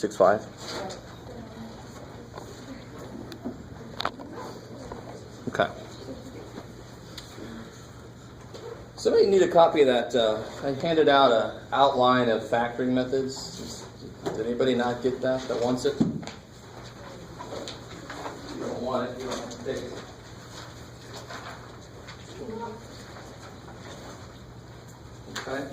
6.5. Okay. Somebody need a copy of that. I handed out an outline of factoring methods. Did anybody not get that wants it? If you don't want it, you don't have to take it. Okay.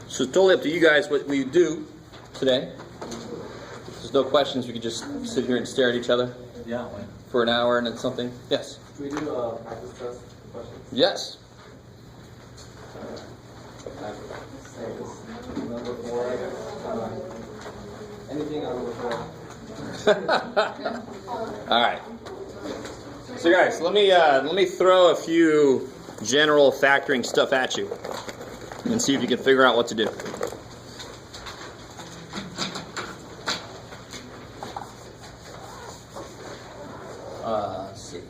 So it's totally up to you guys what we do today. If there's no questions, we could just sit here and stare at each other for an hour and then something. Yes? Can we do a practice test question? Yes. Number 4, I guess. Anything on number 4? All right. So guys, let me throw a few general factoring stuff at you and see if you can figure out what to do. Let's see.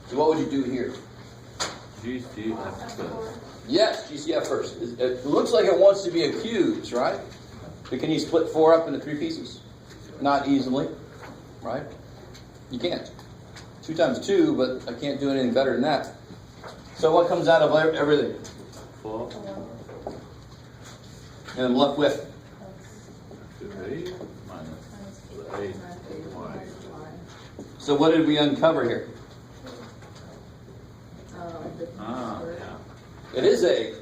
So what would you do here? GCF. Yes, GCF first. It looks like it wants to be a cubes, right? But can you split 4 up into 3 pieces? Not easily, right? You can't. 2 times 2, but I can't do anything better than that. So what comes out of everything? 4. And I'm left with? 8 minus 8 y. So what did we uncover here? Yeah. It is a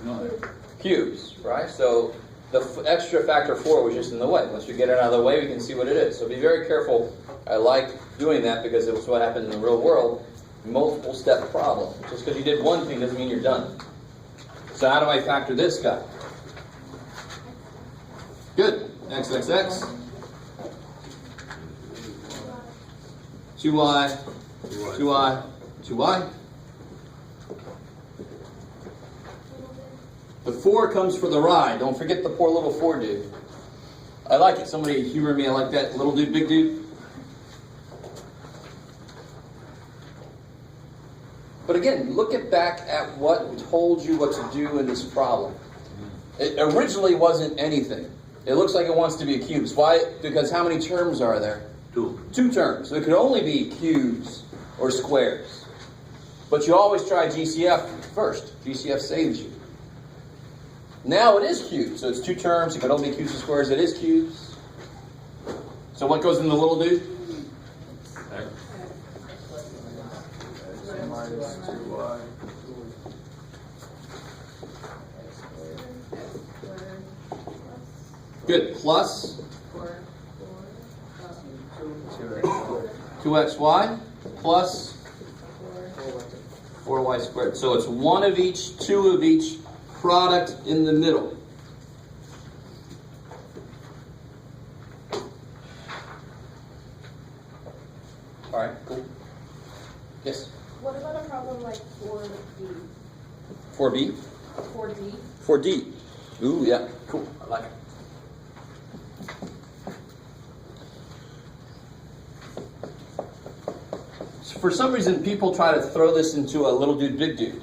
No. cubes, right? So the extra factor 4 was just in the way. Once we get it out of the way, we can see what it is. So be very careful. I like doing that because it was what happened in the real world. Multiple step problem. Just because you did one thing doesn't mean you're done. So how do I factor this guy? Good. X, 2y, 2y, 2y. The 4 comes for the ride. Don't forget the poor little 4 dude. I like it. Somebody humor me. I like that little dude, big dude. But again, look back at what told you what to do in this problem. It originally wasn't anything. It looks like it wants to be a cubes. Why? Because how many terms are there? 2. 2 terms. So it could only be cubes or squares. But you always try GCF first. GCF saves you. Now it is cubes. So it's 2 terms. It could only be cubes or squares. It is cubes. So what goes in the little dude? X. Minus 2y. Good. Plus 2x. 2xy plus 4y squared. So it's 1 of each, 2 of each, product in the middle. All right, cool. Yes? What about a problem like 4D? 4b? 4D? 4d. Ooh, yeah, cool. I like it. So for some reason, people try to throw this into a little dude, big dude.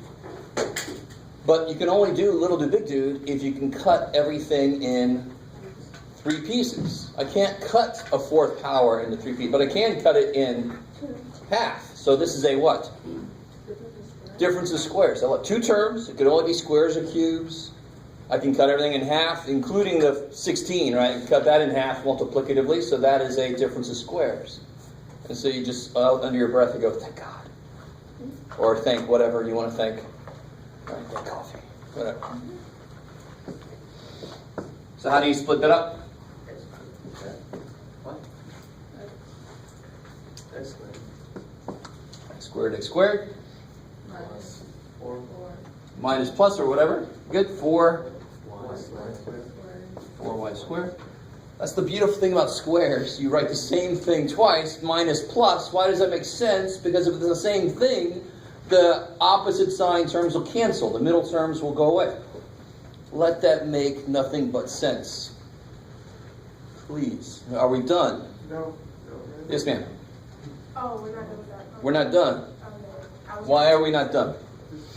But you can only do little dude, big dude if you can cut everything in 3 pieces. I can't cut a 4th power into 3 pieces, but I can cut it in half. So this is a what? Difference of squares. So what? 2 terms. It could only be squares or cubes. I can cut everything in half, including the 16, right? You cut that in half multiplicatively, so that is a difference of squares. And so you just, under your breath, you go, thank God. Or thank whatever you want to thank. Right, thank coffee. Whatever. So how do you split that up? What? X squared. X squared, X squared. Minus 4. Minus plus or whatever. Good. 4. Y squared. 4y squared. That's the beautiful thing about squares. You write the same thing twice, minus plus. Why does that make sense? Because if it's the same thing, the opposite sign terms will cancel. The middle terms will go away. Let that make nothing but sense. Please. Are we done? No. Yes, ma'am. Oh, we're not done with that. We're not done. Okay. Why are we not done?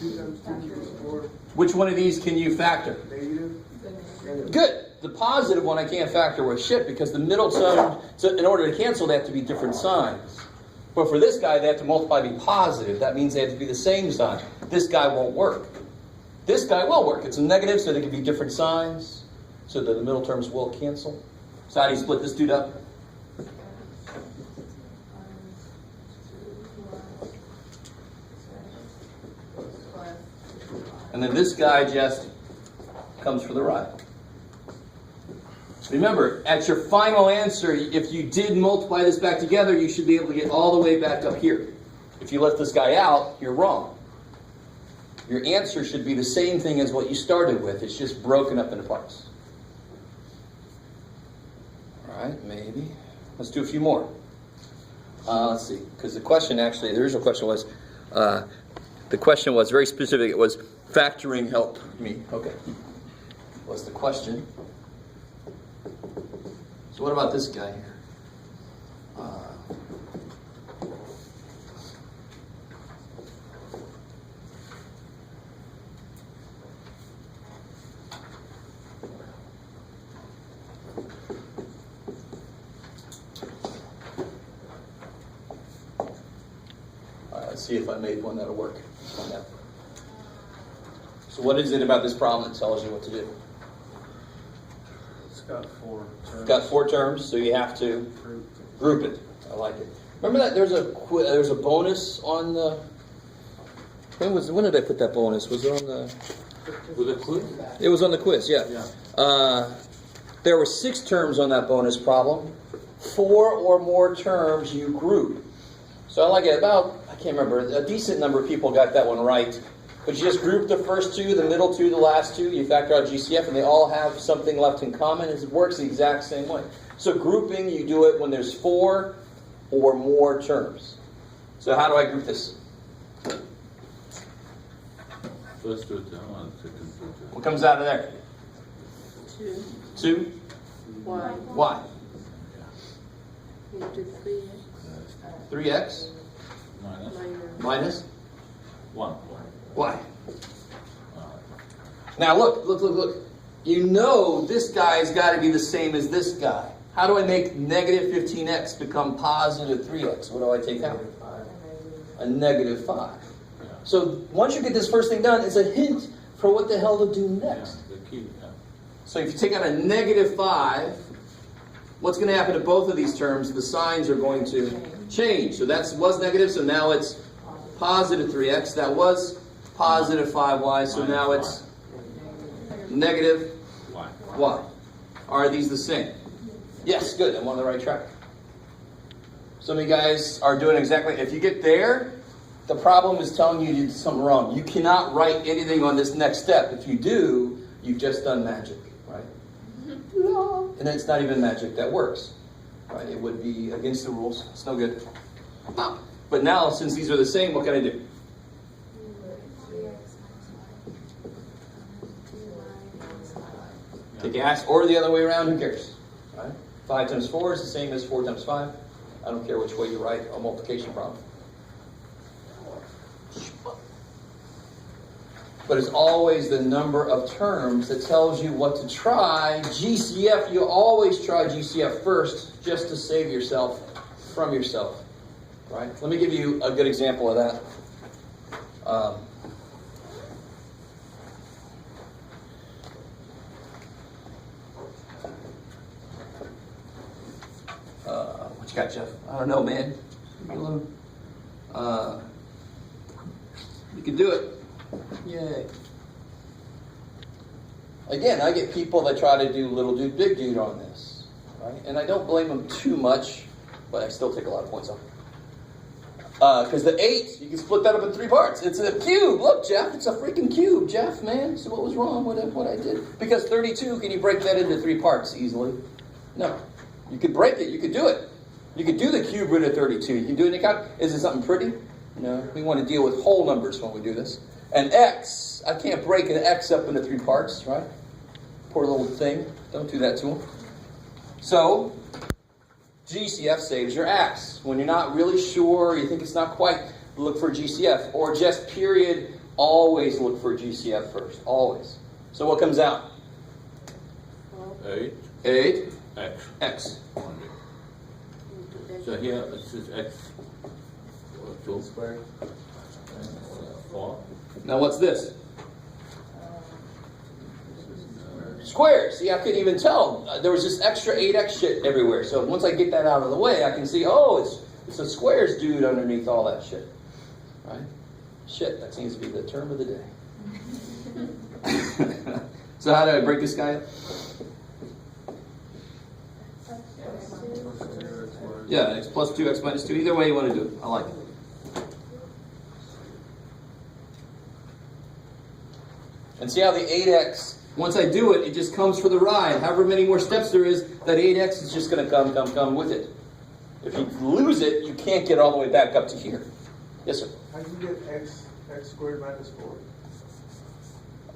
2 times 2 equals 4. Which one of these can you factor? Negative. Good. The positive one I can't factor with shit because the middle term, so in order to cancel, they have to be different signs. But for this guy, they have to multiply to be positive. That means they have to be the same sign. This guy won't work. This guy will work. It's a negative, so they can be different signs, so that the middle terms will cancel. So how do you split this dude up? And then this guy just comes for the ride. Remember, at your final answer, if you did multiply this back together, you should be able to get all the way back up here. If you left this guy out, you're wrong. Your answer should be the same thing as what you started with. It's just broken up into parts. All right, maybe. Let's do a few more. Let's see, because the question actually, the original question was, very specific. It was factoring help me. Okay. What's the question? So what about this guy here? All right, let's see if I made one that'll work. Find out. So what is it about this problem that tells you what to do? It's got 4 terms. It's got 4 terms, so you have to group it. I like it. Remember that there's a bonus on the. When did I put that bonus? Was it on the? With a quiz? It was on the quiz. Yeah. There were 6 terms on that bonus problem. 4 or more terms you group. So I like it. I can't remember. A decent number of people got that one right. But you just group the first 2, the middle 2, the last 2. You factor out GCF, and they all have something left in common. It works the exact same way. So grouping, you do it when there's 4 or more terms. So how do I group this? First 2 term and second 2 term. What comes out of there? 2 2. y Why? into 3x 3x Minus minus 1. y. Now look. You know this guy's got to be the same as this guy. How do I make negative 15x become positive 3x? What do I take out? A negative 5. Yeah. So once you get this first thing done, it's a hint for what the hell to do next. The key, yeah. So if you take out a negative 5, what's going to happen to both of these terms? The signs are going to change. So that was negative, so now it's positive 3x. That was positive 5y, so now it's negative Why? y. Are these the same? Yes, good. I'm on the right track. Some of you guys are doing exactly. If you get there, the problem is telling you you did something wrong. You cannot write anything on this next step. If you do, you've just done magic, right? And it's not even magic that works, right? It would be against the rules. It's no good. But now, since these are the same, what can I do? Take ask, or the other way around, who cares? Right? 5 times 4 is the same as 4 times 5. I don't care which way you write a multiplication problem. But it's always the number of terms that tells you what to try. GCF, you always try GCF first, just to save yourself from yourself. Right? Let me give you a good example of that. What you got, Jeff? I don't know, man. You can do it. Yay. Again, I get people that try to do little dude, big dude on this. Right? And I don't blame them too much, but I still take a lot of points off. Because the 8, you can split that up in 3 parts. It's a cube. Look, Jeff, it's a freaking cube, Jeff, man. So what was wrong with what I did? Because 32, can you break that into 3 parts easily? No. You could break it. You could do it. You could do the cube root of 32. You can do it in account. Is it something pretty? No. We want to deal with whole numbers when we do this. And x, I can't break an x up into 3 parts, right? Poor little thing. Don't do that to him. So, GCF saves your ass. When you're not really sure, you think it's not quite, look for GCF. Or just period, always look for GCF first. Always. So what comes out? 8, 8, x. x. Only. So here it says x. 2 Square. 4. Now what's this? Squares. See, I couldn't even tell. There was this extra 8x shit everywhere. So once I get that out of the way, I can see, oh, it's a squares dude underneath all that shit. Right? Shit, that seems to be the term of the day. So how do I break this guy up? Yeah, x plus 2, x minus 2. Either way you want to do it. I like it. And see how the 8x, once I do it, it just comes for the ride. However many more steps there is, that 8x is just going to come with it. If you lose it, you can't get all the way back up to here. Yes, sir? How do you get x squared minus 4?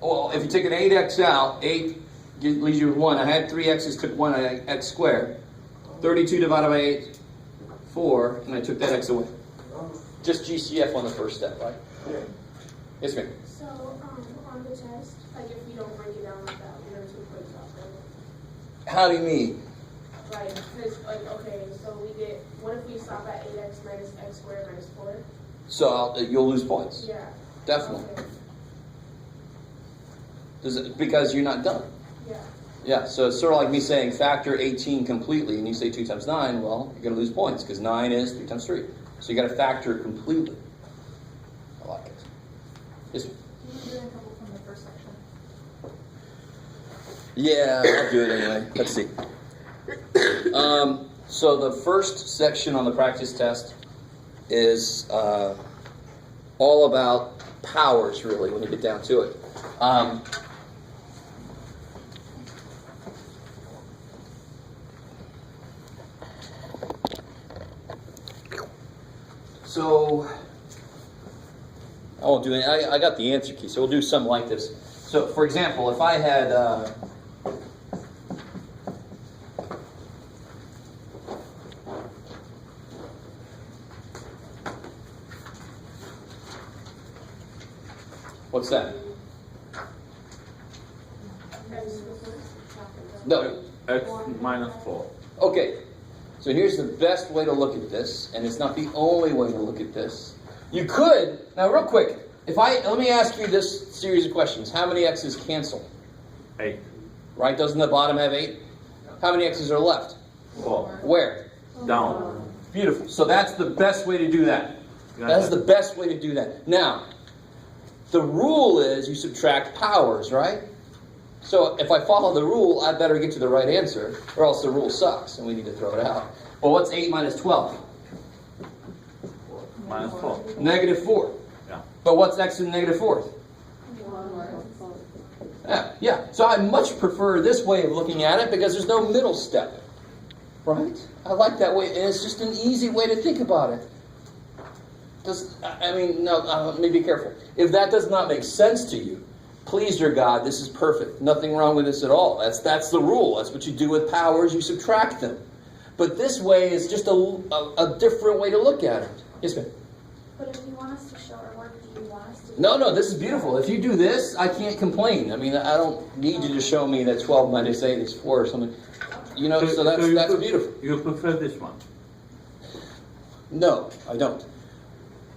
Well, if you take an 8x out, 8 leaves you with 1. I had 3 x's, took 1 x squared. 32 divided by 8, 4, and I took that x away. Just GCF on the first step, right? Yeah. Yes, ma'am. So, on the test, like if we don't break it down like that, we're going to break it off, right? How do you mean? Like, cause, like, okay, so we get, what if we stop at 8x minus x squared minus 4? So you'll lose points. Yeah. Definitely. Okay. Because you're not done. Yeah. Yeah, so it's sort of like me saying factor 18 completely, and you say 2 times 9, well, you're going to lose points, because 9 is 3 times 3. So you got to factor it completely. I like it. Yes, ma'am. Can you do a couple from the first section? Yeah, I'll do it anyway. Let's see. So the first section on the practice test is all about powers, really, when you get down to it. So I won't do any. I got the answer key, so we'll do something like this. So, for example, if I had what's that? No. X minus 4. Okay. So here's the best way to look at this, and it's not the only way to look at this. You could, now real quick, let me ask you this series of questions. How many x's cancel? 8. Right? Doesn't the bottom have 8? How many x's are left? 4. Where? Down. Beautiful. So that's the best way to do that. That's the best way to do that. Now, the rule is you subtract powers, right? So if I follow the rule, I better get to the right answer, or else the rule sucks and we need to throw it out. Well, what's 8 minus 12? Minus 4. Negative 4. Yeah. But what's x in the negative fourth? Yeah. So I much prefer this way of looking at it because there's no middle step. Right? I like that way, and it's just an easy way to think about it. Let me be careful. If that does not make sense to you, please, dear God, this is perfect. Nothing wrong with this at all. That's the rule. That's what you do with powers. You subtract them. But this way is just a different way to look at it. Yes, ma'am? But if you want us to show our work, do you want us to? No, this is beautiful. If you do this, I can't complain. I mean, I don't need you to show me that 12 minus 8 is 4 or something. You know, so that's beautiful. You prefer this one? No, I don't.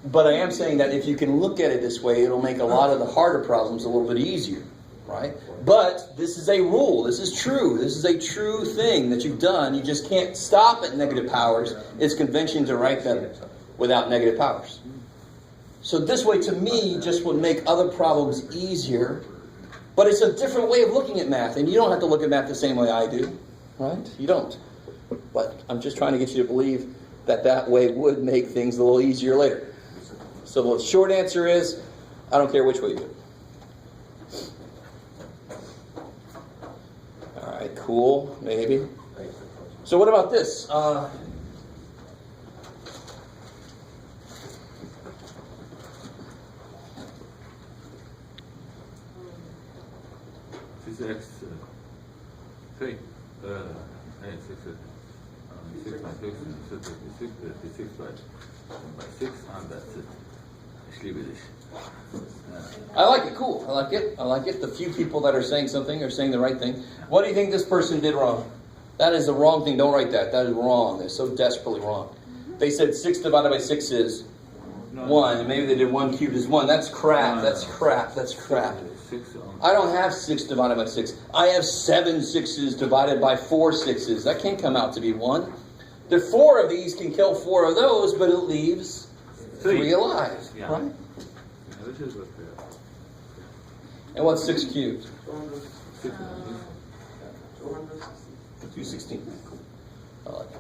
But I am saying that if you can look at it this way, it'll make a lot of the harder problems a little bit easier, right? But this is a rule. This is true. This is a true thing that you've done. You just can't stop at negative powers. It's convention to write them without negative powers. So this way, to me, just would make other problems easier. But it's a different way of looking at math, and you don't have to look at math the same way I do, right? You don't. But I'm just trying to get you to believe that way would make things a little easier later. So the short answer is, I don't care which way you do it. All right, cool, maybe. So what about this? 6x 3 6 by 6 36 by 6 and that's it. Ich liebe dich. I like it. Cool. I like it. I like it. The few people that are saying something are saying the right thing. What do you think this person did wrong? That is the wrong thing. Don't write that. That is wrong. It's so desperately wrong. They said 6 divided by 6 is 1. And maybe they did 1 cubed is 1. That's crap. That's crap. That's crap. I don't have 6 divided by 6. I have 7 6s divided by 4 6s. That can't come out to be 1. The 4 of these can kill 4 of those, but it leaves 3 alive. Yeah. Right? Which is what And what's 6 cubed? 216. 216. I like it.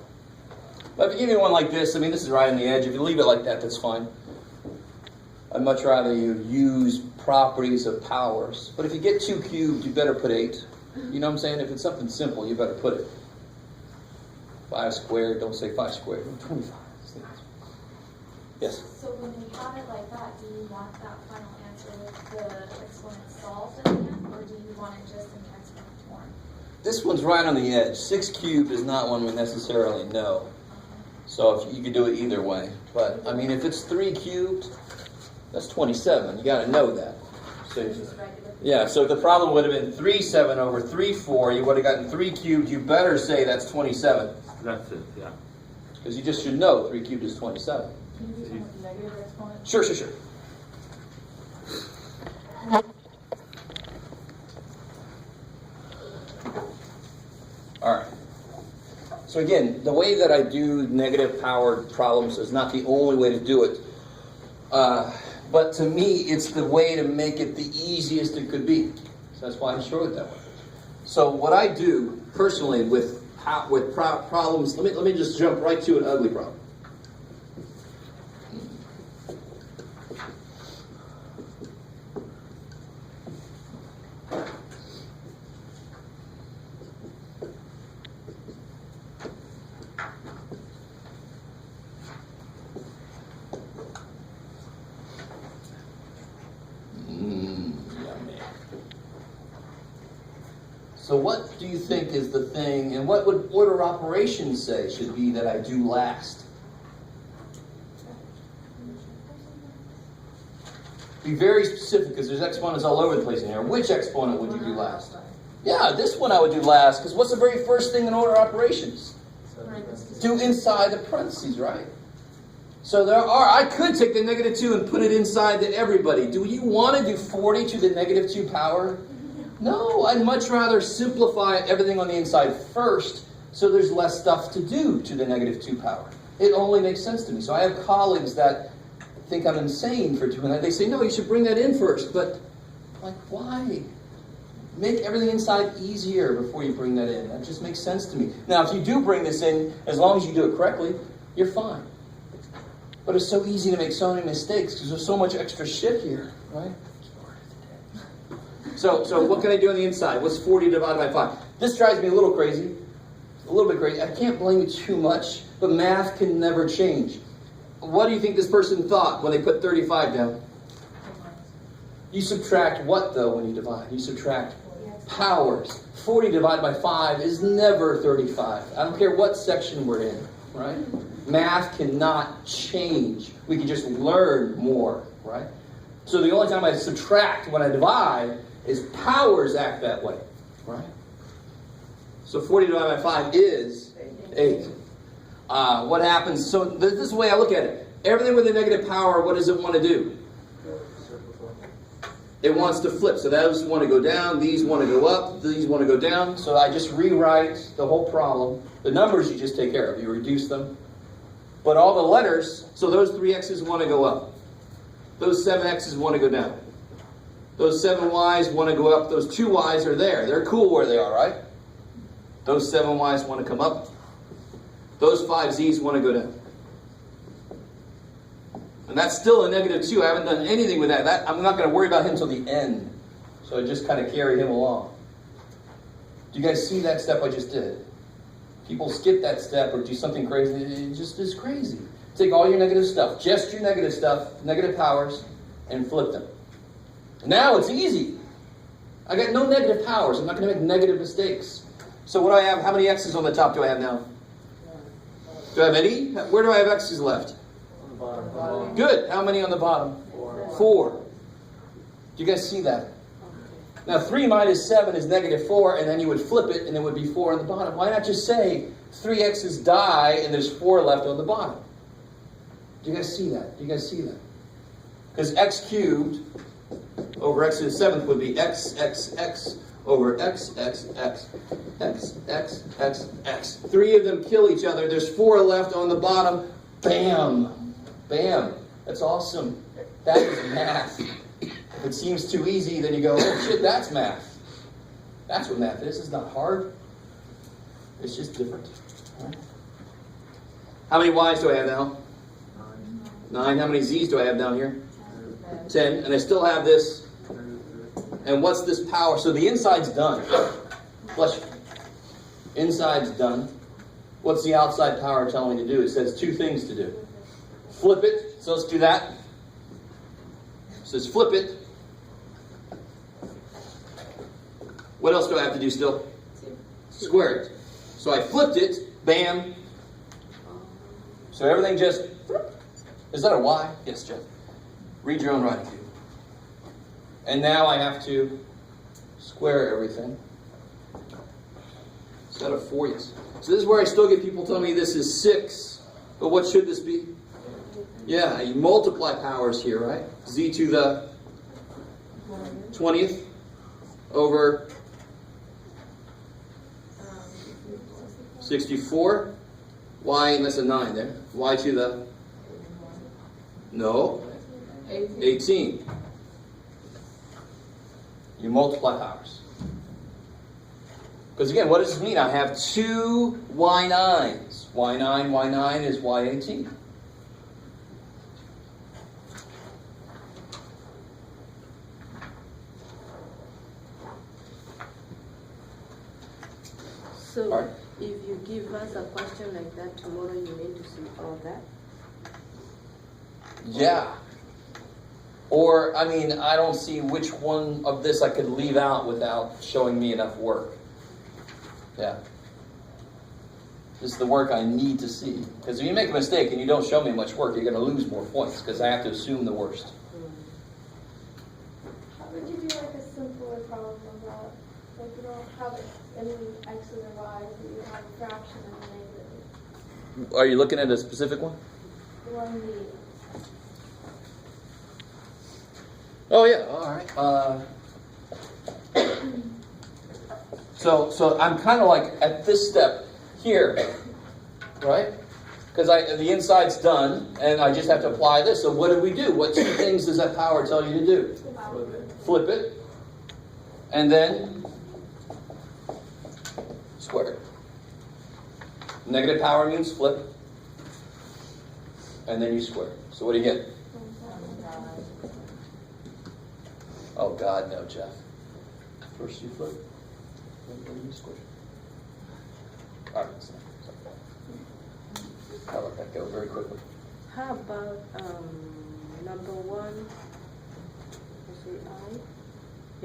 But if you give me one like this, I mean, this is right on the edge. If you leave it like that, that's fine. I'd much rather you use properties of powers. But if you get 2 cubed, you better put 8. You know what I'm saying? If it's something simple, you better put it. 5 squared, don't say 5 squared. 25. Yes? So when you have it like that, do you want that final answer with the exponent solved at the end, or do you want it just in the exponent form? This one's right on the edge. 6 cubed is not one we necessarily know. So if you could do it either way. But, I mean, if it's 3 cubed, that's 27. You got to know that. So, Just regular. yeah, so the problem would have been 3 7 over 3 4. You would have gotten 3 cubed. You better say that's 27. That's it, yeah. Because you just should know 3 cubed is 27. Can you do some with negative exponent? Sure. All right. So again, the way that I do negative powered problems is not the only way to do it. But to me, it's the way to make it the easiest it could be. So that's why I showed it that way. So what I do personally with problems, let me just jump right to an ugly problem. So what do you think is the thing, and what would order operations say should be that I do last? Be very specific, because there's exponents all over the place in here. Which exponent would you do last? Yeah, this one I would do last, because what's the very first thing in order operations? Do inside the parentheses, right? So I could take the negative 2 and put it inside the everybody. Do you want to do 40 to the negative 2 power? No, I'd much rather simplify everything on the inside first, so there's less stuff to do to the negative 2 power. It only makes sense to me. So I have colleagues that think I'm insane for doing that. They say, no, you should bring that in first. But, like, why? Make everything inside easier before you bring that in. That just makes sense to me. Now, if you do bring this in, as long as you do it correctly, you're fine. But it's so easy to make so many mistakes because there's so much extra shit here, right? So what can I do on the inside? What's 40 divided by 5? This drives me a little crazy. A little bit crazy. I can't blame you too much, but math can never change. What do you think this person thought when they put 35 down? You subtract what, though, when you divide? You subtract powers. 40 divided by 5 is never 35. I don't care what section we're in, right? Math cannot change. We can just learn more, right? So the only time I subtract when I divide is powers act that way, right? So 40 divided by 5 is 8. What happens? So this is the way I look at it. Everything with a negative power, what does it want to do? It wants to flip. So those want to go down, these want to go up, these want to go down. So I just rewrite the whole problem. The numbers you just take care of. You reduce them. But all the letters, so those 3 x's want to go up. Those 7 x's want to go down. Those 7 y's want to go up. Those 2 y's are there. They're cool where they are, right? Those 7 y's want to come up. Those 5 z's want to go down. And that's still a negative 2. I haven't done anything with that. I'm not going to worry about him until the end. So I just kind of carry him along. Do you guys see that step I just did? People skip that step or do something crazy. It just is crazy. Take all your negative stuff, just your negative stuff, negative powers, and flip them. Now it's easy. I got no negative powers. I'm not going to make negative mistakes. So what do I have? How many x's on the top do I have now? Do I have any? Where do I have x's left? Good. How many on the bottom? 4. Do you guys see that? Now 3 minus 7 is negative 4, and then you would flip it, and it would be 4 on the bottom. Why not just say 3 x's die, and there's 4 left on the bottom? Do you guys see that? Do you guys see that? Because x cubed over x to the 7th would be x over x. 3 of them kill each other. There's 4 left on the bottom. Bam. Bam. That's awesome. That is math. If it seems too easy, then you go, oh shit, that's math. That's what math is. It's not hard. It's just different. All right. How many y's do I have now? 9. How many z's do I have down here? 10. And I still have this. And what's this power? So the inside's done. Flush. Inside's done. What's the outside power telling me to do? It says 2 things to do. Flip it. So let's do that. It says flip it. What else do I have to do still? Square it. So I flipped it. Bam. So everything just... Is that a Y? Yes, Jeff. Read your own writing, dude. And now I have to square everything. Is that a 4? Yes. So this is where I still get people telling me this is 6. But what should this be? Yeah, you multiply powers here, right? Z to the 20th over 64. Y, and that's a 9 there. Y to the... No. 18. You multiply powers. Because again, what does this mean? I have 2 y9s. Y9 is y18. So, Right. if you give us a question like that tomorrow, you need to see all that? Yeah. Or, I mean, I don't see which one of this I could leave out without showing me enough work. Yeah. This is the work I need to see. Because if you make a mistake and you don't show me much work, you're going to lose more points because I have to assume the worst. How would you do like a simpler problem of that? Like you don't have any x's or y's, but you have a fraction and a negative. Are you looking at a specific one? The one the Oh yeah, all right. So I'm kind of like at this step here, right? Because the inside's done, and I just have to apply this. So what do we do? What 2 things does that power tell you to do? Flip it, and then square it. Negative power means flip, and then you square. So what do you get? Oh God, no, Jeff. First you flip, then you squish. All right, so I'll let that go very quickly. How about number 1? Is it I?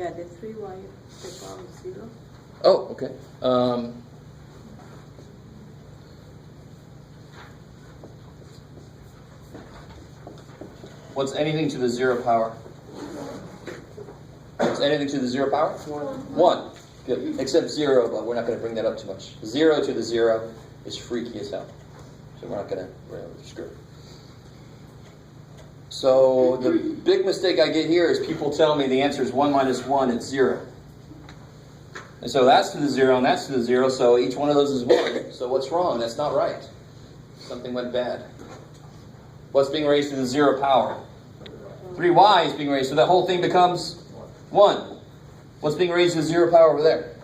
Yeah, the 3y to the power of 0. Oh, okay. What's anything to the 0 power? What's anything to the 0 power? 1. Good. Except 0, but we're not going to bring that up too much. 0 to the 0 is freaky as hell. So we're not going to screw it. So the big mistake I get here is people tell me the answer is 1 minus 1, it's 0. And so that's to the 0 and that's to the 0, so each one of those is 1. So what's wrong? That's not right. Something went bad. What's being raised to the 0 power? 3y is being raised, so that whole thing becomes 1. What's being raised to the 0 power over there?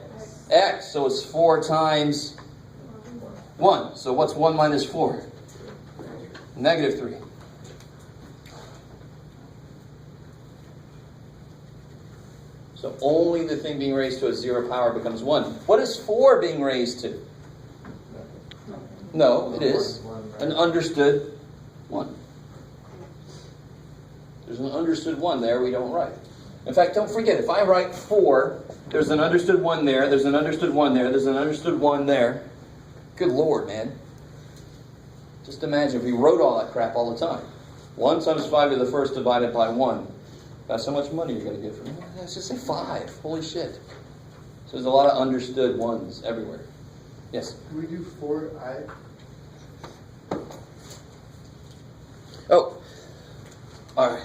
X, so it's 4 times 1. So what's 1 minus 4? Negative 3. So only the thing being raised to a 0 power becomes 1. What is 4 being raised to? No, it is an understood one. There's an understood one there we don't write. In fact, don't forget, if I write 4, there's an understood one there, there's an understood one there, there's an understood one there. Good Lord, man. Just imagine if we wrote all that crap all the time. 1 times 5 to the first divided by 1. That's how much money you're going to get from it. Let's just say 5. Holy shit. So there's a lot of understood ones everywhere. Yes? Can we do 4i? Oh. All right.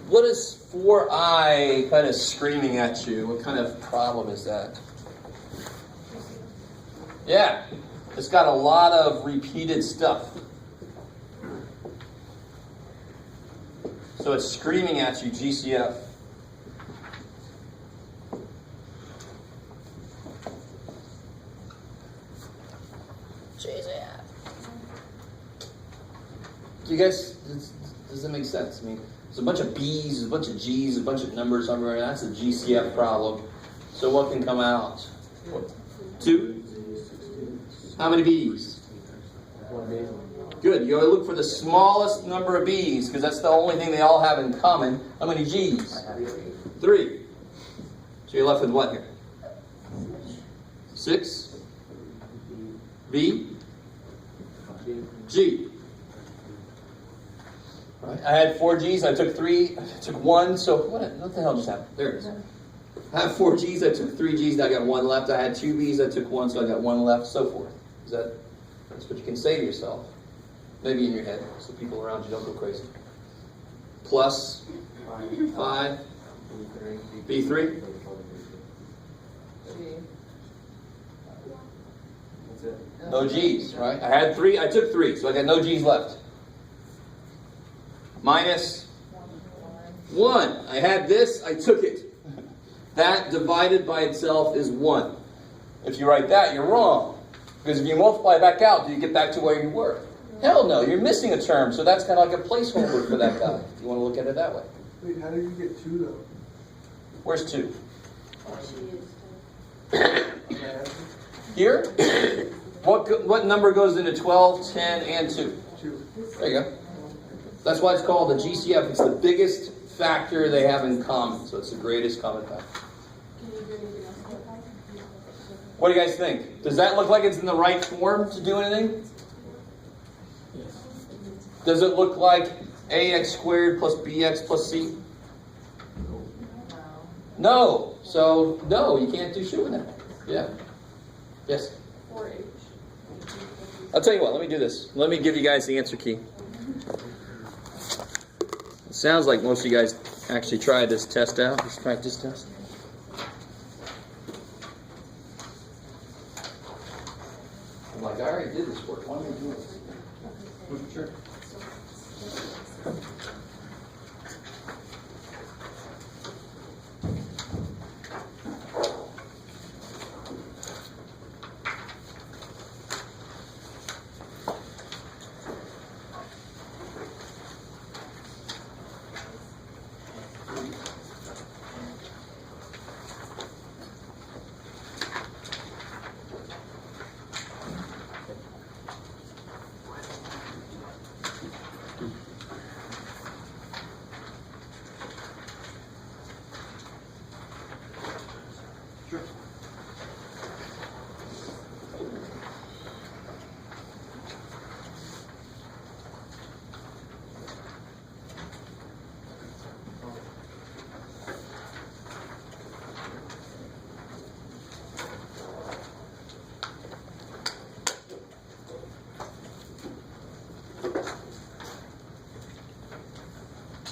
What is 4i kind of screaming at you? What kind of problem is that? Yeah, it's got a lot of repeated stuff. So it's screaming at you, GCF. GCF. Do you guys, does that make sense? I mean, there's a bunch of B's, there's a bunch of G's, a bunch of numbers somewhere. That's a GCF problem. So what can come out? 2? How many B's? Good. You gotta look for the smallest number of B's because that's the only thing they all have in common. How many G's? 3. So you're left with what here? 6? B? G. Right. I had 4 G's, I took 3, I took 1, so what the hell just happened? There it is. I have 4 G's, I took 3 G's, I got 1 left. I had 2 B's, I took 1, so I got 1 left, so forth. That's what you can say to yourself. Maybe in your head, so people around you don't go crazy. Plus 5, B3. No G's, right? I had 3, I took 3, so I got no G's left. Minus 1. I had this, I took it. That divided by itself is 1. If you write that, you're wrong. Because if you multiply back out, do you get back to where you were? Hell no, you're missing a term, so that's kind of like a placeholder for that guy. If you want to look at it that way. Wait, how did you get 2 though? Where's 2? Here? What number goes into 12, 10, and 2? 2. There you go. That's why it's called the GCF. It's the biggest factor they have in common. So it's the greatest common factor. What do you guys think? Does that look like it's in the right form to do anything? Does it look like ax squared plus bx plus c? No. So, no, you can't do shit with that. Yeah. Yes? 4H. I'll tell you what, let me do this. Let me give you guys the answer key. It sounds like most of you guys actually tried this test out, this practice test. I'm like, I already did this work. Why am I doing this? Sure.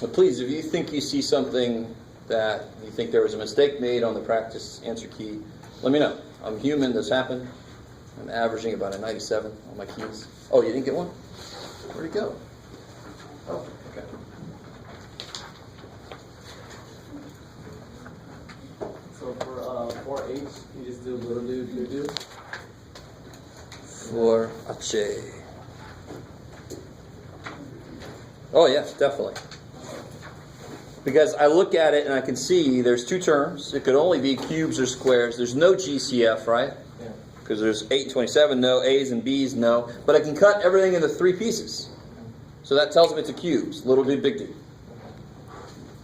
But please, if you think you see something that you think there was a mistake made on the practice answer key, let me know. I'm human, this happened. I'm averaging about a 97 on my keys. Oh, you didn't get one? Where'd it go? Oh, okay. So for 4H, you just do little dude, big dude? For H. Oh, yes, definitely. Because I look at it and I can see there's two terms. It could only be cubes or squares. There's no GCF, right? Yeah. Because there's 8 and 27, no. A's and B's, no. But I can cut everything into 3 pieces. So that tells me it's a cubes. Little dude, big dude.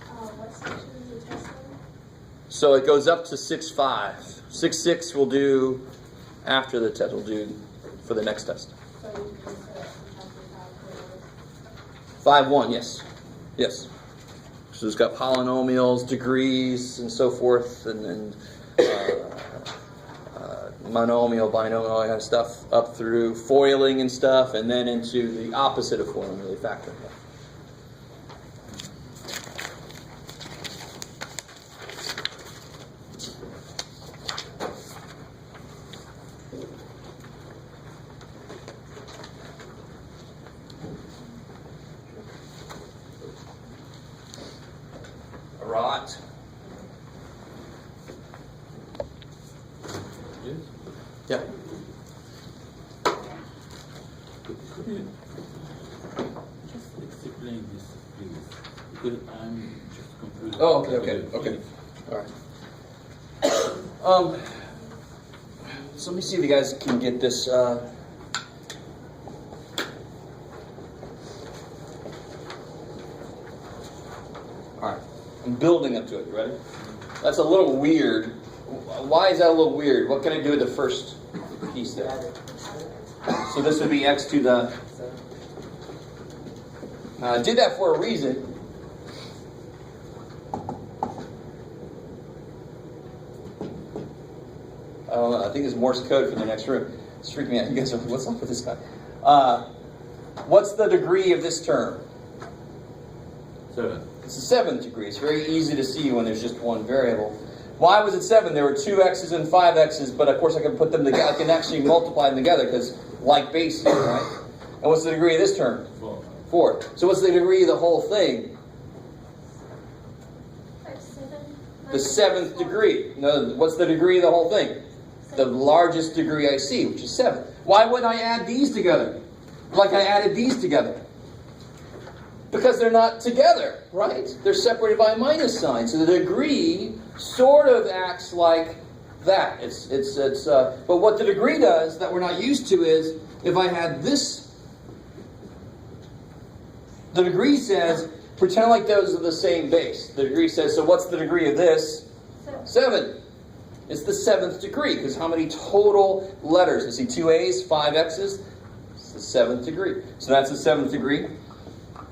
What section is the test in? So it goes up to 6.5. 6.6 we'll do after the test. We'll do for the next test. So you can just set it from chapter 5 5.1, yes. Yes. So it's got polynomials, degrees, and so forth, and monomial, binomial, all that kind of stuff, up through foiling and stuff, and then into the opposite of foiling, really factoring. Right. Yes. Yeah. Could you just explain this, please? Because I'm just confused. Oh, okay. All right. So let me see if you guys can get this. All right. I'm building up to it. You ready? That's a little weird. Why is that a little weird? What can I do with the first piece there? So this would be x to the... I did that for a reason. I don't know. I think it's Morse code for the next room. It's freaking me out. You guys are, what's up with this guy? What's the degree of this term? 7. It's the 7th degree. It's very easy to see when there's just one variable. Why was it 7? There were 2 x's and 5 x's, but of course I can put them together. I can actually multiply them together because like bases, right? And what's the degree of this term? 4. 4. So what's the degree of the whole thing? 7. The 7th degree. No, what's the degree of the whole thing? The largest degree I see, which is 7. Why wouldn't I add these together? Like I added these together? Because they're not together, right? They're separated by a minus sign. So the degree sort of acts like that. But what the degree does that we're not used to is if I had this, the degree says pretend like those are the same base. The degree says, so what's the degree of this? 7. It's the 7th degree because how many total letters? You see 2 A's, 5 X's. It's the 7th degree. So that's the 7th degree.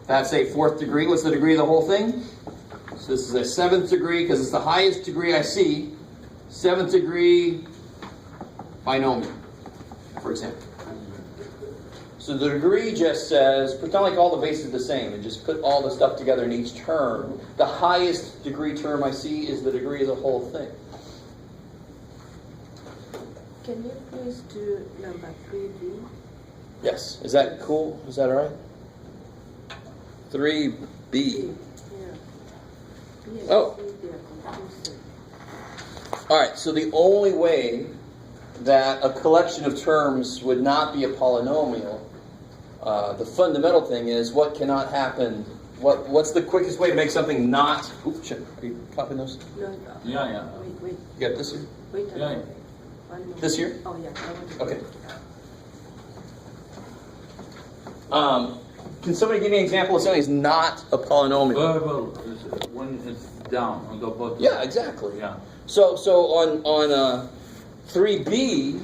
That's a 4th degree. What's the degree of the whole thing? So this is a 7th degree because it's the highest degree I see. 7th degree binomial, for example. So the degree just says, pretend like all the bases are the same and just put all the stuff together in each term. The highest degree term I see is the degree of the whole thing. Can you please do number 3B? Yes. Is that cool? Is that all right? 3B. Yeah. B and Oh. C, they are confusing. All right, so the only way that a collection of terms would not be a polynomial, the fundamental thing is what cannot happen. What's the quickest way to make something not... Oops, shit. Are you copying those? No, Yeah. Wait. You got this here? Wait a Yeah. minute. One more. This here? Oh, yeah. I want to Okay. Can somebody give me an example of something that's not a polynomial? Well, when it's down on the bottom. Yeah, exactly. Yeah. So on 3B,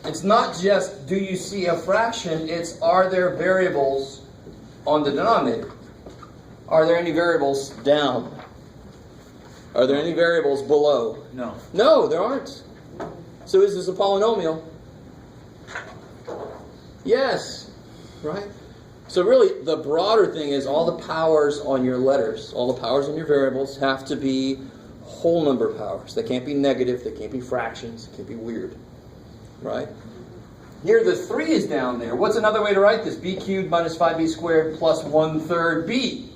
it's not just do you see a fraction, it's are there variables on the denominator? Are there any variables down? Are there any variables below? No. No, there aren't. So is this a polynomial? Yes. Right? So really, the broader thing is all the powers on your letters, all the powers on your variables have to be whole number powers. They can't be negative, they can't be fractions, they can't be weird. Right? Here the 3 is down there. What's another way to write this? B cubed minus 5b squared plus 1/3 b.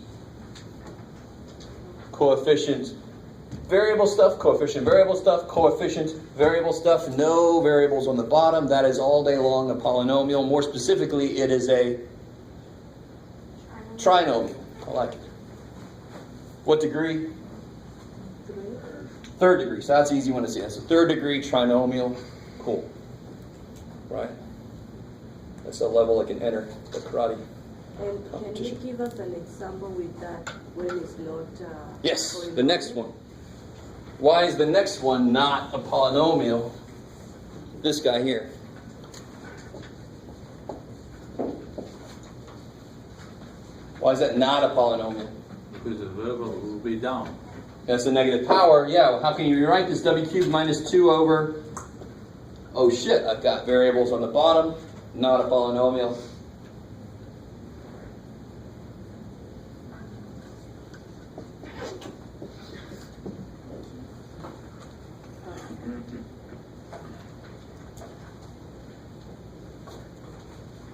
Coefficient variable stuff, coefficient variable stuff, coefficient variable stuff. No variables on the bottom. That is all day long a polynomial. More specifically, it is a trinomial. I like it. What degree? 3. Third degree. So that's an easy one to see. That's a third degree trinomial. Cool. Right? That's a level I can enter the karate. And can you Competition. give us an example with that when it's not? Yes, the next one. Why is the next one not a polynomial? This guy here. Why is that not a polynomial? Because the variable will be down. That's a negative power. Yeah, well, how can you rewrite this? W cubed minus 2 over... Oh shit, I've got variables on the bottom. Not a polynomial.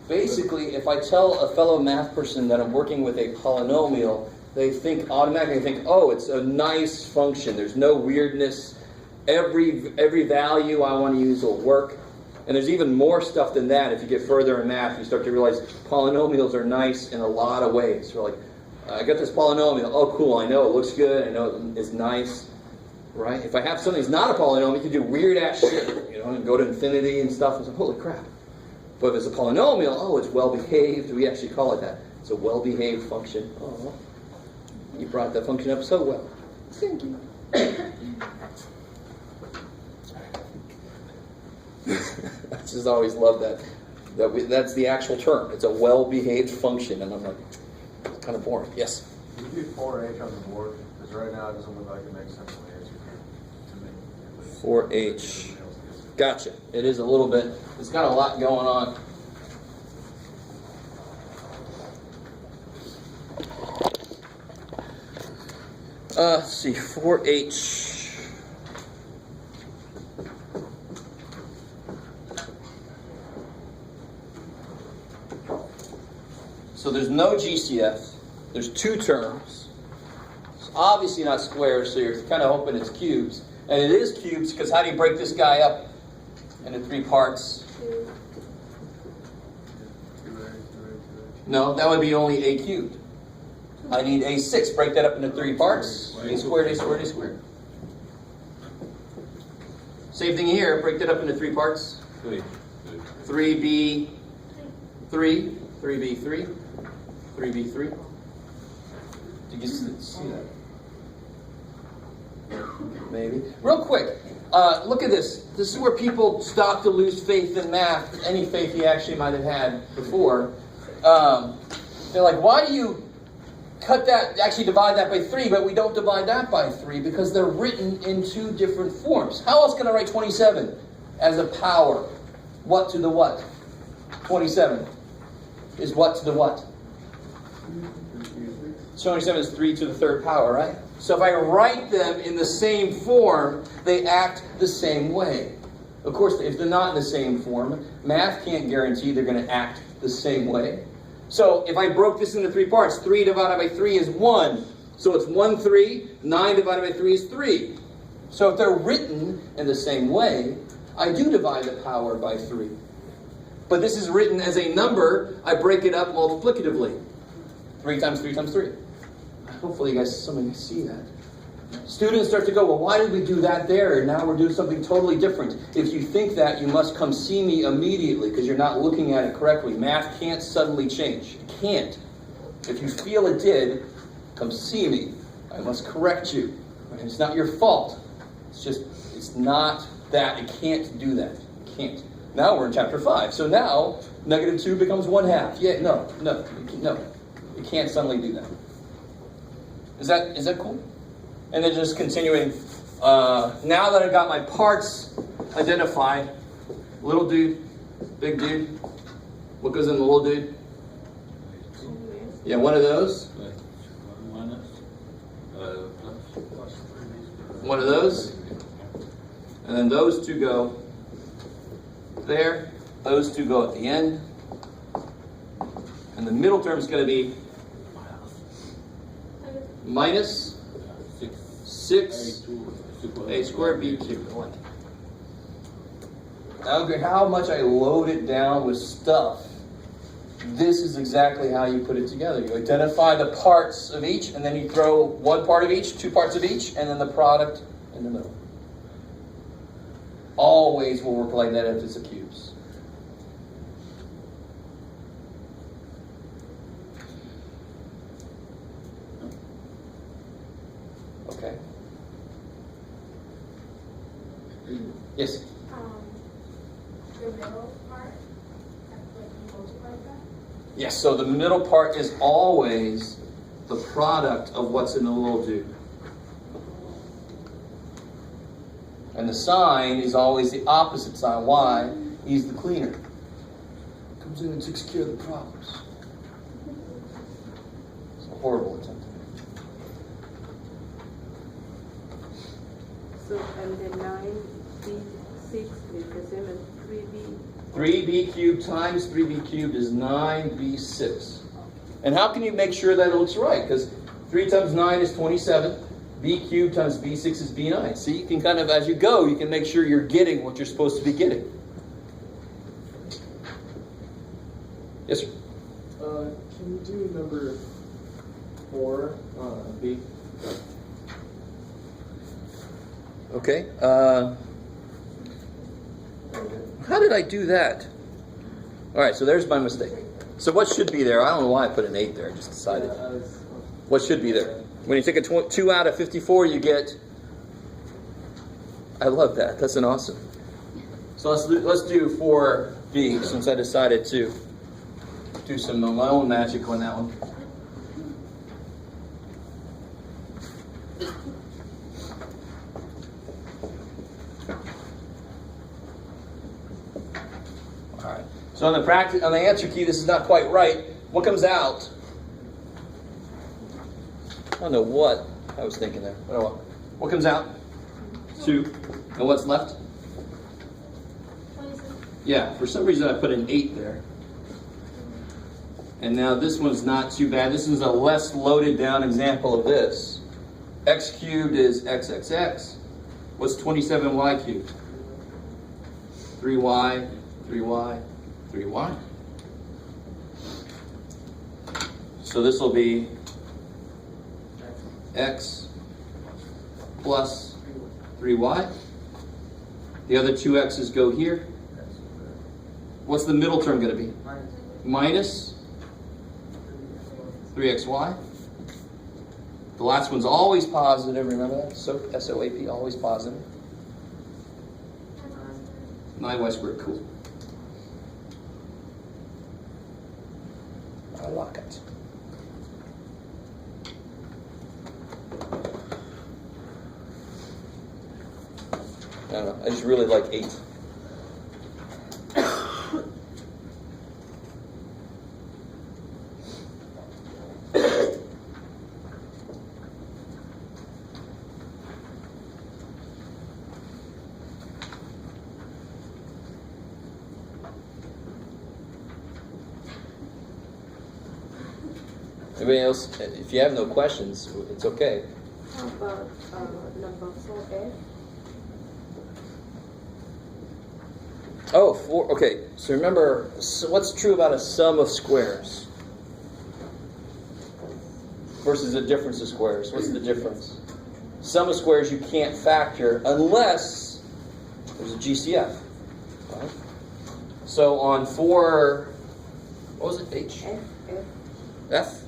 Basically, if I tell a fellow math person that I'm working with a polynomial, they automatically think, oh, it's a nice function. There's no weirdness. Every value I want to use will work. And there's even more stuff than that. If you get further in math, you start to realize polynomials are nice in a lot of ways. You're like, I got this polynomial. Oh, cool. I know it looks good. I know it's nice. Right? If I have something that's not a polynomial, you can do weird ass shit. And go to infinity and stuff. And say, holy crap. But if it's a polynomial, oh, it's well behaved. We actually call it that. It's a well behaved function. Oh, you brought that function up so well. Thank you. I just always love that. That's the actual term. It's a well-behaved function, and I'm like, it's kind of boring. Yes. You do 4H on the board because right now it doesn't look like it makes sense on the answer to me. 4H. Gotcha. It is a little bit. It's got a lot going on. Let's see. 4H. So there's no GCF. There's two terms. It's obviously not squares, so you're kind of hoping it's cubes. And it is cubes because how do you break this guy up into 3 parts? 2. No, that would be only a cubed. I need a6. Break that up into 3 parts. A squared, a squared, a squared. Same thing here. Break that up into 3 parts. 3b3, 3b3, 3b3. Did you see that? Maybe. Real quick, look at this. This is where people stop to lose faith in math, any faith you actually might have had before. They're like, why do you actually divide that by 3, but we don't divide that by 3? Because they're written in 2 different forms. How else can I write 27 as a power? What to the what? 27 is what to the what? 27 is 3 to the 3rd power, right? So if I write them in the same form, they act the same way. Of course, if they're not in the same form, math can't guarantee they're going to act the same way. So if I broke this into 3 parts, 3 divided by 3 is 1. So it's 1, 3. 9 divided by 3 is 3. So if they're written in the same way, I do divide the power by 3. But this is written as a number. I break it up multiplicatively. 3 times 3 times 3. Hopefully some of you see that. Students start to go, well, why did we do that there? And now we're doing something totally different. If you think that, you must come see me immediately because you're not looking at it correctly. Math can't suddenly change. It can't. If you feel it did, come see me. I must correct you. And it's not your fault. It's not that. It can't do that. It can't. Now we're in chapter 5. So now, -2 becomes 1/2. Yeah, no. You can't suddenly do that. Is that cool? And then just continuing. Now that I've got my parts identified, little dude, big dude, what goes in the little dude? Yeah, one of those. One of those. And then those 2 go there. Those 2 go at the end. And the middle term is going to be minus 6 a squared b cubed. I don't care how much I load it down with stuff. this is exactly how you put it together. You identify the parts of each, and then you throw one part of each, two parts of each, and then the product in the middle. Always will work like that if it's a cubes. Okay. Yes? The middle part, like you multiply that? Yes, so the middle part is always the product of what's in the little dude. And the sign is always the opposite sign. Why? He's the cleaner. Comes in and takes care of the problems. It's a horrible attempt. So, and then 9b6 is the same as 3b. 3b cubed times 3b cubed is 9b6. And how can you make sure that it looks right? Because 3 times 9 is 27. B cubed times B6 is B9. See, you can kind of, as you go, you can make sure you're getting what you're supposed to be getting. Yes, sir? Can you do number 4, B? Okay. How did I do that? All right, so there's my mistake. So what should be there? I don't know why I put an 8 there. I just decided. What should be there? When you take a 2 out of 54, you get... I love that. That's an awesome. So let's do 4B, since I decided to do some of my own magic on that one. All right. So on the answer key, this is not quite right. What comes out? I don't know what I was thinking there. What comes out? 2. And what's left? 26. Yeah, for some reason I put an 8 there. And now this one's not too bad. This is a less loaded down example of this. X cubed is XXX. What's 27y cubed? 3y, 3y, 3y. So this will be X plus 3y. The other 2 x's go here. What's the middle term going to be? Minus 3xy. The last one's always positive, remember that? So SOAP, always positive. 9y squared, cool. I like it. I don't know, I just really like 8. Anybody else? If you have no questions, it's okay. How about number 4f? Oh, 4. Okay, so remember, so what's true about a sum of squares versus a difference of squares? What's the difference? Sum of squares you can't factor unless there's a GCF. Right? So on 4, what was it? H? F?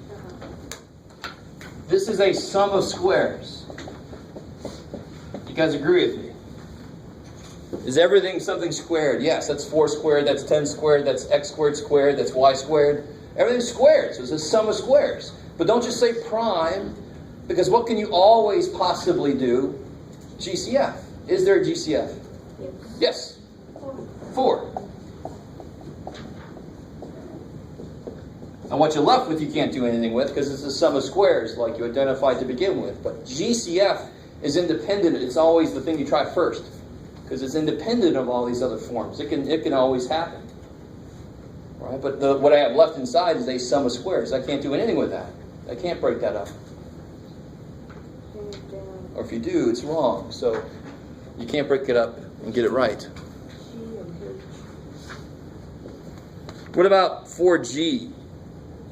This is a sum of squares. You guys agree with me? Is everything something squared? Yes, that's 4 squared, that's 10 squared, that's x squared squared, that's y squared. Everything's squared, so it's a sum of squares. But don't just say prime, because what can you always possibly do? GCF. Is there a GCF? Yes. 4. And what you're left with you can't do anything with because it's a sum of squares like you identified to begin with. But GCF is independent. It's always the thing you try first because it's independent of all these other forms. It can always happen. Right? But what I have left inside is a sum of squares. I can't do anything with that. I can't break that up. Or if you do, it's wrong. So you can't break it up and get it right. What about 4G?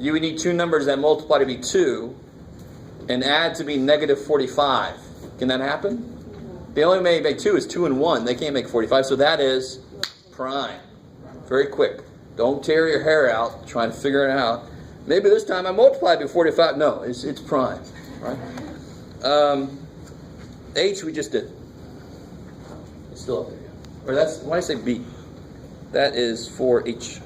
You would need two numbers that multiply to be 2 and add to be negative 45. Can that happen? They only may make 2 is 2 and 1. They can't make 45, so that is prime. Very quick. Don't tear your hair out trying to figure it out. Maybe this time I multiplied by 45. No, it's prime. Right? H we just did. It's still up there. Or that's, why did I say B? That is 4H.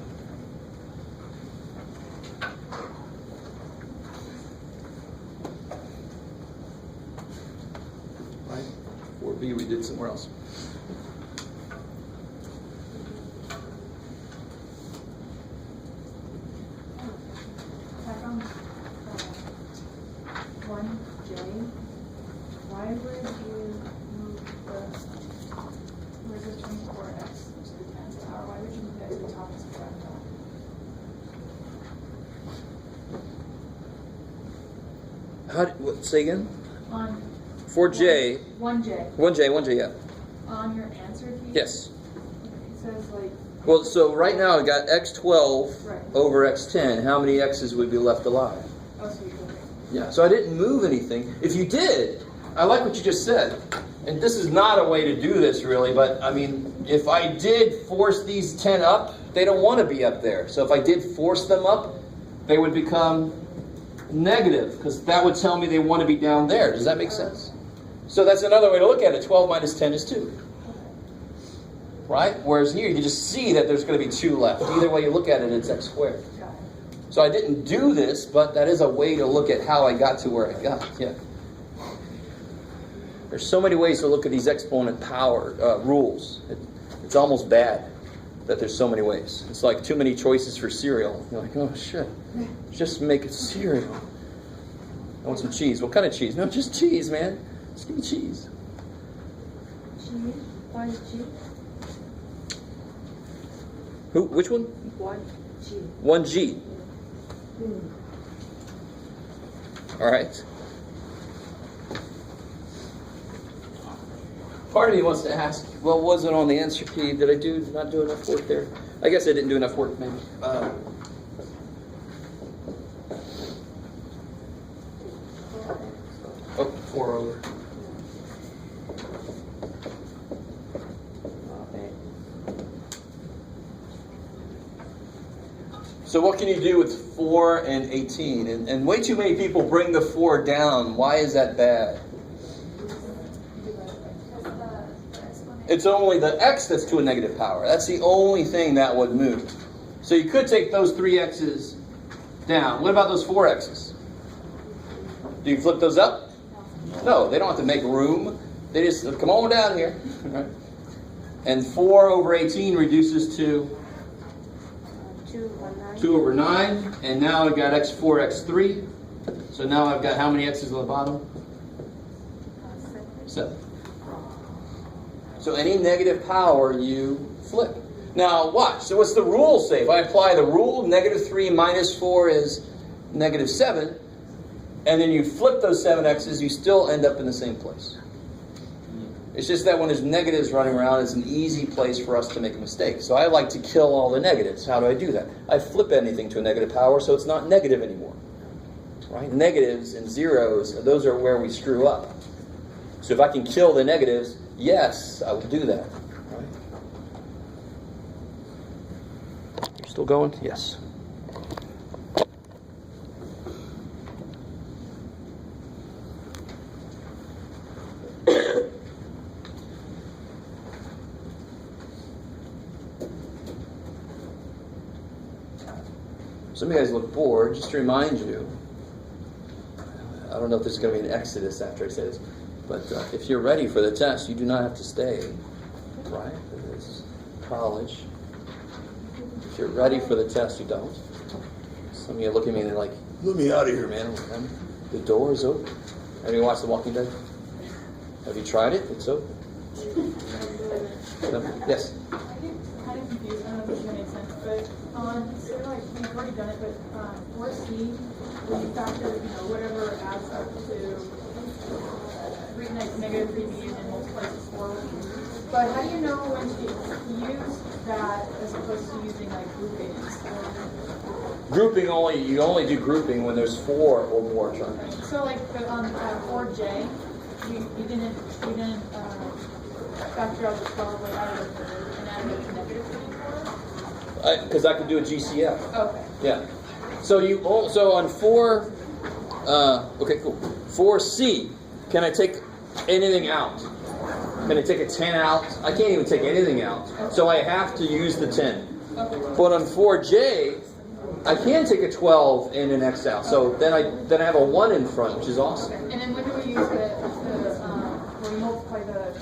Right? 4B we did somewhere else. Back on 1J, why would you move the, where's this 24x to the 10th power? Why would you move that to the top as a fractal? Say again? On 4J. 1J, 1J, yeah. on your answer key? Yes. It says like, Well, so right now I got x12 Right. over x10. How many x's would be left alive? oh, so you go there. Yeah, so I didn't move anything. If you did, I like what you just said. And this is not a way to do this really, but I mean, if I did force these 10 up, they don't want to be up there. So if I did force them up, they would become negative, because that would tell me they want to be down there. Does that make sense? So that's another way to look at it. 12 minus 10 is 2. Right? Whereas here, you can just see that there's going to be 2 left. Either way you look at it, it's x squared. Got it. So I didn't do this, but that is a way to look at how I got to where I got. Yeah. There's so many ways to look at these exponent power rules. It's almost bad that there's so many ways. It's like too many choices for cereal. You're like, oh shit, just make it cereal. I want some cheese. What kind of cheese? No, just cheese, man. Just give me cheese. G, why is G? Who? Which one? 1G. 1G. All right. Part of me wants to ask, well, was it on the answer key? Did I not do enough work there? I guess I didn't do enough work, maybe. Oh, 4 over. So what can you do with 4 and 18? And way too many people bring the 4 down. Why is that bad? It's only the x that's to a negative power. That's the only thing that would move. So you could take those 3 x's down. What about those 4 x's? Do you flip those up? No, they don't have to make room. They just come on down here. Right? And 4 over 18 reduces to 2 over 9. And now I've got x4, x3. So now I've got how many x's on the bottom? 7. So any negative power you flip. Now watch. So what's the rule say? If I apply the rule, negative 3 minus 4 is negative 7. And then you flip those 7 x's, you still end up in the same place. It's just that when there's negatives running around, it's an easy place for us to make a mistake. So I like to kill all the negatives. How do I do that? I flip anything to a negative power so it's not negative anymore. Right? Negatives and zeros, those are where we screw up. So if I can kill the negatives, yes, I will do that. Right? You're still going? Yes. Some of you guys look bored. Just to remind you, I don't know if there's going to be an exodus after I say this, but if you're ready for the test, you do not have to stay, right? This is college. If you're ready for the test, you don't. Some of you look at me and they're like, let me out of here, man. The door is open. Have you watched The Walking Dead? Have you tried it? It's open. No? Yes? I get kind of confused, I don't know if this is gonna make sense, but sort of like, you've already done it, but 4C, when you factor, whatever adds up to negative 3B and then multiplies to 4. But how do you know when to use that as a opposed to using like groupings. Grouping you only do grouping when there's 4 or more terms. So like on 4J, you didn't factor out the 12 like out of the third and add it to negative 24? Because I could do a GCF. Okay. Yeah. So so on 4, okay, cool. 4C, can I take anything out? Can I take a 10 out? I can't even take anything out. So I have to use the 10. But on 4J, I can take a 12 and an X out. So then I have a 1 in front, which is awesome. And then when do we use where we multiply the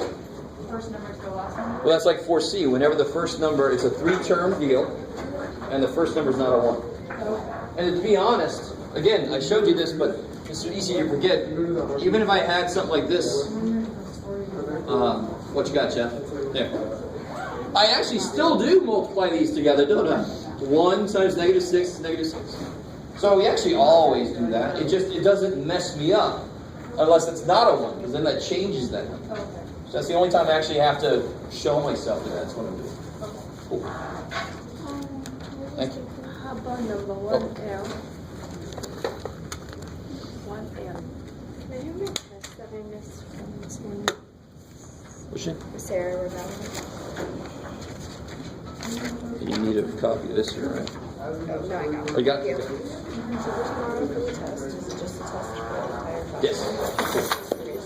first number to the last number? Well, that's like 4C. Whenever the first number, it's a 3-term deal, and the first number is not a 1. And to be honest, again, I showed you this, but it's so easy to forget. Even if I had something like this, what you got, Jeff? There. I actually still do multiply these together, don't I? 1 times negative 6 is negative 6. So we actually always do that. It doesn't mess me up unless it's not a 1, because then that changes that number. So that's the only time I actually have to show myself that that's what I'm doing. Cool. Thank you. How about number 1L? 1L. Can you make this that I missed from this morning? What's it? Sarah Rebellion. You need a copy of this here, right? No, I got it. Oh, you got it? So this tomorrow for the test, is it just a test for the entire class? Yes.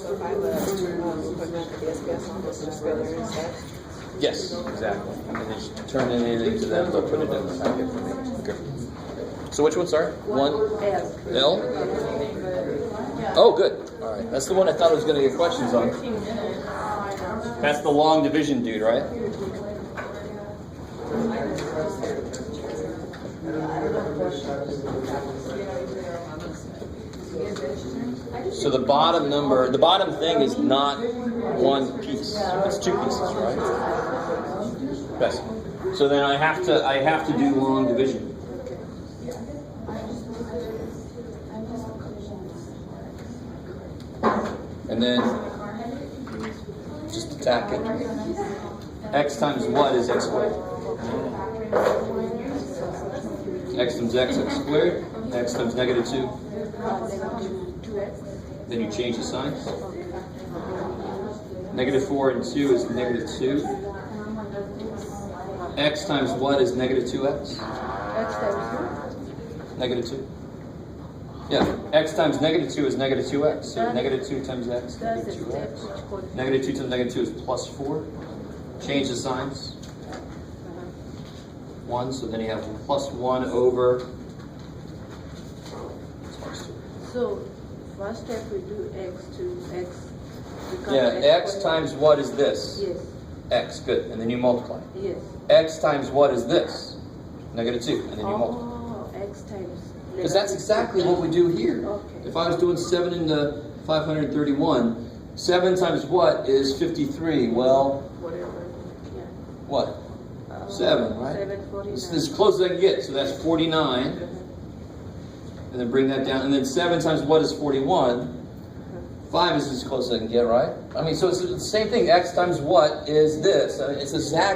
So if I have a appointment at the SPS office, just go there instead? Yes, exactly. And then just turn in anything to them, they'll put it in the packet for me. Okay. So which one, sorry? 1L? Oh, good. All right. That's the one I thought I was going to get questions on. That's the long division dude, right? So the bottom thing is not 1 piece. It's 2 pieces, right? Yes. So then I have to do long division. And then just attack it. X times what is x squared? X times x squared. X times negative 2. Then you change the signs. Negative 4 and 2 is negative 2. X times what is negative 2x? Negative 2. Yeah, x times negative 2 is negative 2x. So negative 2 times x, negative 2x. Negative 2 times negative 2 is plus 4. Change the signs. 1, so then you have plus 1 over. So, first step we do x to x. Yeah, x times what is this? Yes. X, good. And then you multiply. Yes. X times what is this? Negative 2. And then you multiply. Oh, x times. Because that's exactly what we do here. Okay. If I was doing 7 into 531, 7 times what is 53? Well, Whatever. Yeah. what? 7, right? 749. This is as close as I can get. So that's 49. And then bring that down. And then 7 times what is 41? 5 is as close as I can get, right? I mean, so it's the same thing. X times what is this? It's exactly